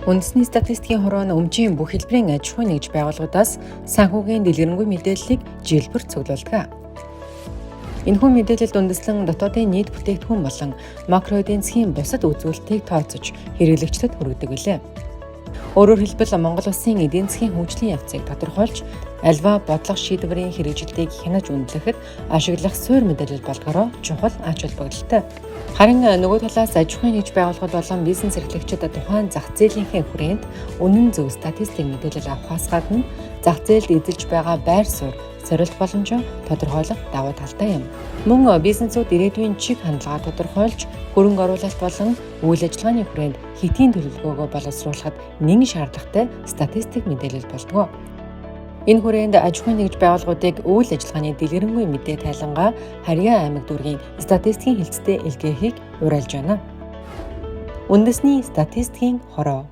Үндэсний статистикийн хороо нь өмчийн бүх хэлбэрийн аж ахуйн нэгж байгууллагуудаас санхүүгийн дэлгэрэнгүй мэдээллийг жилбэр цуглуулдаг. Энэхүү мэдээлэлд үндэслэн дотоодын нийт бүтээгдэхүүн болон макро эдийн засгийн бусад үзүүлэлтийг тооцож хэрэглэгчдэд хүргэдэг билээ. Өөрөөр хэлбэл Монгол Улсын эдийн засгийн хөгжлийн явцыг тодорхойлж, альва бодлого шийдвэрийн хэрэгжилтийг хянаж үнэлэхэд ашиглах суурь мэдээлэл болгороо чухал ач холбогдолтой. Харин нөгөө талаас аж ахуйн нэгж байгууллагууд болон бизнес эрхлэгчид тухайн зах зээлийнхээ хүрээнд үнэн зөв статистик мэдээлэл авахаас гадна зах зээлд эзэлж байгаа байр суурь, сорилт боломжоо тодорхойлох давуу талтай юм. Мөн бизнесүүд ирээдүйн чиг хандлагаа тодорхойлж, хөрөнгө оруулалт болон үйл ажиллагааны хүрээнд хэтийн төлөвлөгөөгөө боловсруулахад нэгэн шаардлагатай статистик мэдээлэл болдог. Энэ хүрээнд аж ахуйн нэгж байгууллагуудыг үйл ажиллагааны дэлгэрэнгүй мэдээ тайлангаа Харьяа аймаг дүүргийн статистикийн хэлцтэй илгээхийг уриалж байна. Үндэсний статистикийн хороо.